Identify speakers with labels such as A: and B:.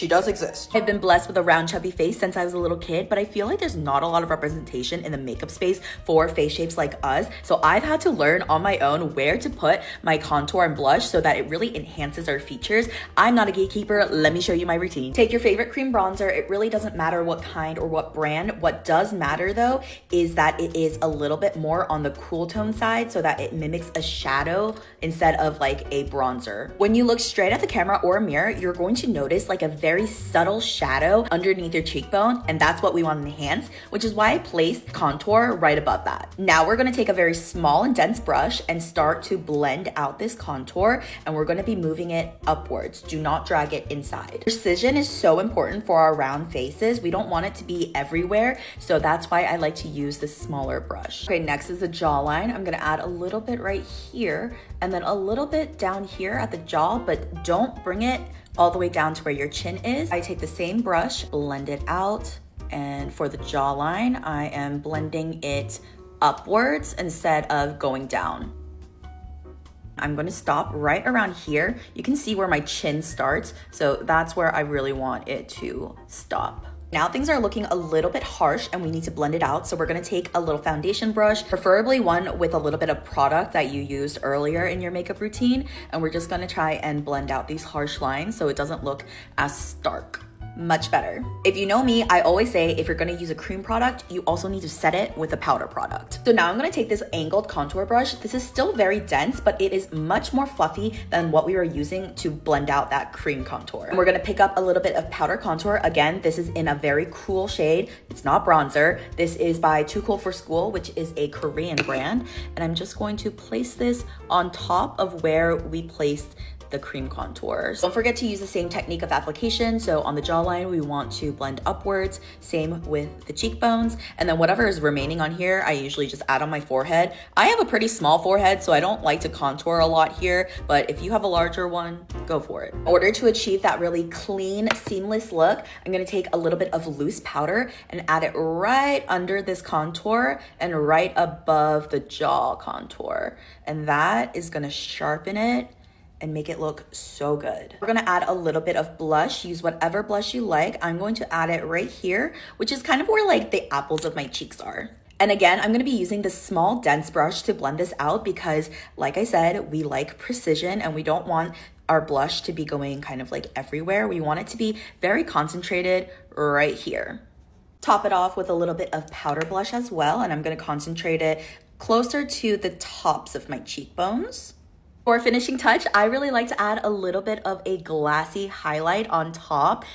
A: She does exist.
B: I've been blessed with a round chubby face since I was a little kid, but I feel like there's not a lot of representation in the makeup space for face shapes like us. So I've had to learn on my own where to put my contour and blush so that it really enhances our features. I'm not a gatekeeper. Let me show you my routine. Take your favorite cream bronzer. It really doesn't matter what kind or what brand. What does matter though is that it is a little bit more on the cool tone side so that it mimics a shadow instead of like a bronzer. When you look straight at the camera or a mirror, you're going to notice like a very subtle shadow underneath your cheekbone, and that's what we want to enhance, which is why I placed contour right above that. Now we're going to take a very small and dense brush and start to blend out this contour, and we're going to be moving it upwards. Do not drag it inside. Precision is so important for our round faces. We don't want it to be everywhere, so that's why I like to use this smaller brush. Okay, next is the jawline. I'm going to add a little bit right here and then a little bit down here at the jaw, but don't bring it all the way down to where your chin is. I take the same brush, blend it out, and for the jawline, I am blending it upwards instead of going down. I'm going to stop right around here. You can see where my chin starts, so that's where I really want it to stop. Now things are looking a little bit harsh and we need to blend it out. So we're gonna take a little foundation brush, preferably one with a little bit of product that you used earlier in your makeup routine. And we're just gonna try and blend out these harsh lines so it doesn't look as stark. Much better. If you know me, I always say if you're gonna use a cream product, you also need to set it with a powder product. So now I'm gonna take this angled contour brush. This is still very dense, but it is much more fluffy than what we were using to blend out that cream contour. And we're gonna pick up a little bit of powder contour. Again, this is in a very cool shade. It's not bronzer. This is by Too Cool for School, which is a Korean brand. And I'm just going to place this on top of where we placed the cream contour. Don't forget to use the same technique of application. So on the jawline, we want to blend upwards, same with the cheekbones. And then whatever is remaining on here, I usually just add on my forehead. I have a pretty small forehead, so I don't like to contour a lot here, but if you have a larger one, go for it. In order to achieve that really clean, seamless look, I'm gonna take a little bit of loose powder and add it right under this contour and right above the jaw contour. And that is gonna sharpen it and make it look so good. We're gonna add a little bit of blush. Use whatever blush you like. I'm going to add it right here, which is kind of where like the apples of my cheeks are. And again, I'm gonna be using this small dense brush to blend this out because like I said, we like precision and we don't want our blush to be going kind of like everywhere. We want it to be very concentrated right here. Top it off with a little bit of powder blush as well. And I'm gonna concentrate it closer to the tops of my cheekbones. For a finishing touch, I really like to add a little bit of a glassy highlight on top.